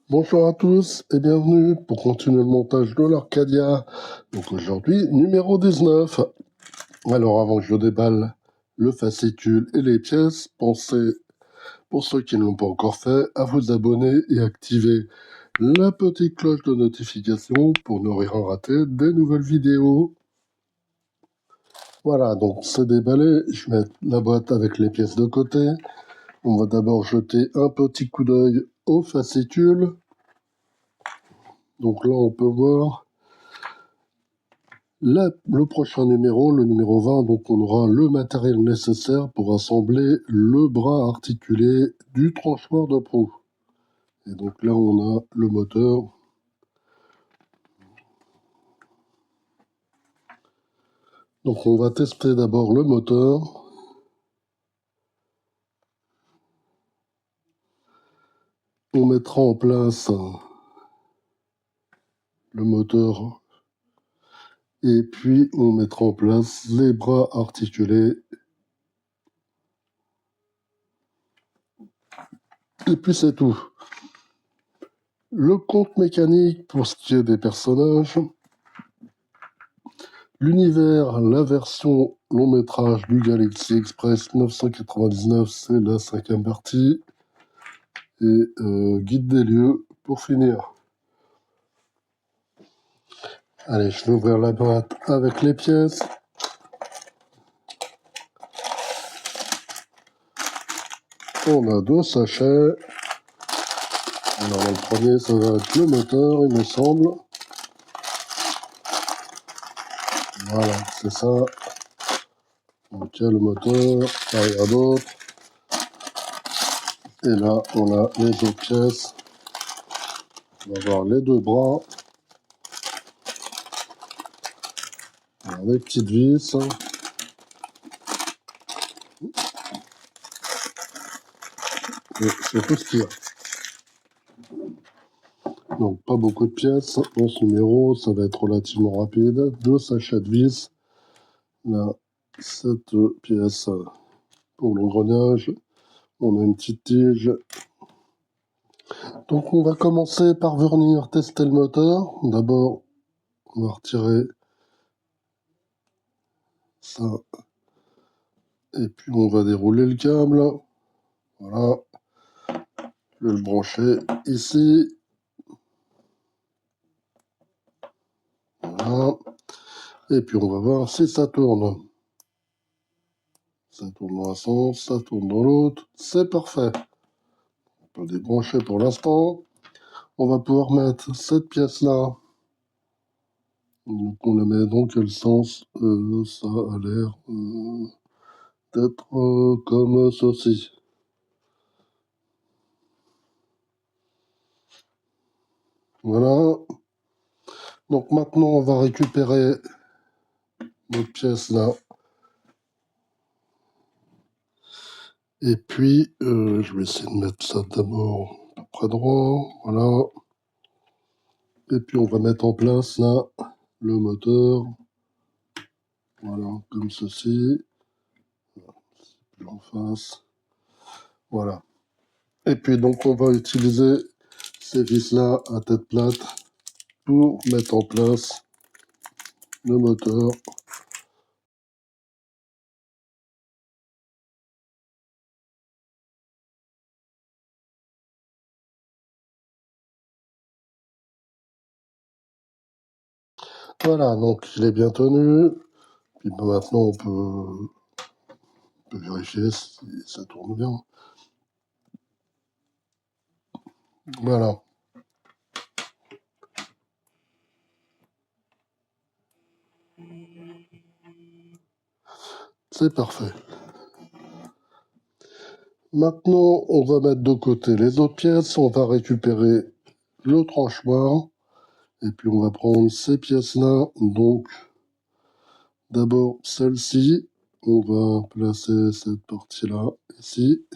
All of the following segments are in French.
Bonjour à tous et bienvenue pour continuer le montage de l'Arcadia. Donc aujourd'hui, numéro 19. Alors avant que je déballe le fascicule et les pièces, pensez, pour ceux qui ne l'ont pas encore fait, à vous abonner et activer la petite cloche de notification pour ne rien rater des nouvelles vidéos. Voilà, donc c'est déballé. Je vais mettre la boîte avec les pièces de côté. On va d'abord jeter un petit coup d'œil au fascicule. Donc là, on peut voir le prochain numéro, le numéro 20, donc on aura le matériel nécessaire pour assembler le bras articulé du tranchoir de proue. Et donc là, on a le moteur. Donc on va tester d'abord le moteur. On mettra en place le moteur et puis on mettra en place les bras articulés. Et puis c'est tout. Le compte mécanique pour ce qui est des personnages. L'univers, la version long métrage du Galaxy Express 999, c'est la 5e partie. Et guide des lieux pour finir. Allez, je vais ouvrir la boîte avec les pièces. On a 2 sachets. Alors, le premier, ça va être le moteur, il me semble. Voilà, c'est ça. Donc, il y a le moteur, il y a d'autres. Et là, on a les autres pièces. On va voir les 2 bras. Alors, les petites vis. Et c'est tout ce qu'il y a. Donc, pas beaucoup de pièces. Dans ce numéro, ça va être relativement rapide. 2 sachets de vis. Là, cette pièce pour l'engrenage. On a une petite tige. Donc, on va commencer par venir tester le moteur. D'abord, on va retirer ça. Et puis, on va dérouler le câble. Voilà. Je vais le brancher ici. Voilà. Et puis, on va voir si ça tourne. Ça tourne dans un sens, ça tourne dans l'autre. C'est parfait. On peut débrancher pour l'instant. On va pouvoir mettre cette pièce-là. Donc, on la met dans quel sens? Ça a l'air d'être comme ceci. Voilà. Donc maintenant, on va récupérer notre pièce là. Et puis, je vais essayer de mettre ça d'abord à peu près droit. Voilà. Et puis, on va mettre en place là le moteur. Voilà, comme ceci. Plus en face. Voilà. Et puis, donc, on va utiliser ces vis-là à tête plate pour mettre en place le moteur. Voilà, donc il est bien tenu. Puis maintenant, on peut vérifier si ça tourne bien. Voilà. C'est parfait. Maintenant, on va mettre de côté les autres pièces. On va récupérer le tranchoir. Et puis, on va prendre ces pièces-là. Donc, d'abord, celle-ci. On va placer cette partie-là ici.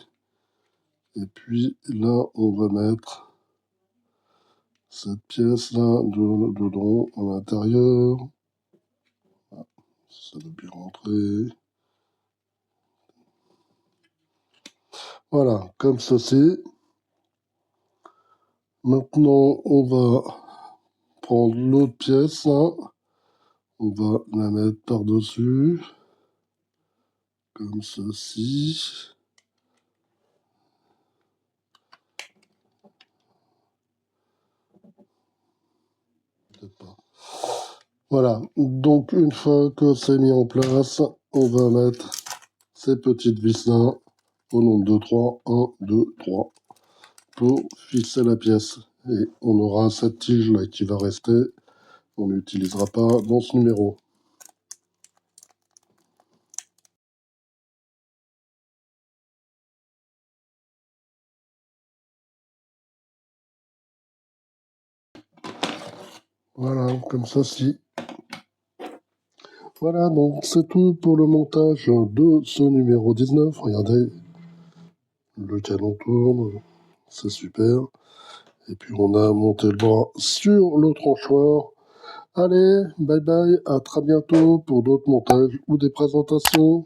Et puis, là, on va mettre cette pièce-là dedans, à l'intérieur. Ça doit bien rentrer. Voilà, comme ceci. Maintenant, on va prendre l'autre pièce, là. On va la mettre par-dessus, comme ceci. Peut-être pas. Voilà, donc une fois que c'est mis en place, on va mettre ces petites vis-là au nombre de 3, 1, 2, 3, pour fixer la pièce. Et on aura cette tige-là qui va rester, on n'utilisera pas dans ce numéro. Voilà, comme ceci. Voilà, donc c'est tout pour le montage de ce numéro 19. Regardez, le canon tourne, c'est super. Et puis on a monté le bras sur le tranchoir. Allez, bye bye, à très bientôt pour d'autres montages ou des présentations.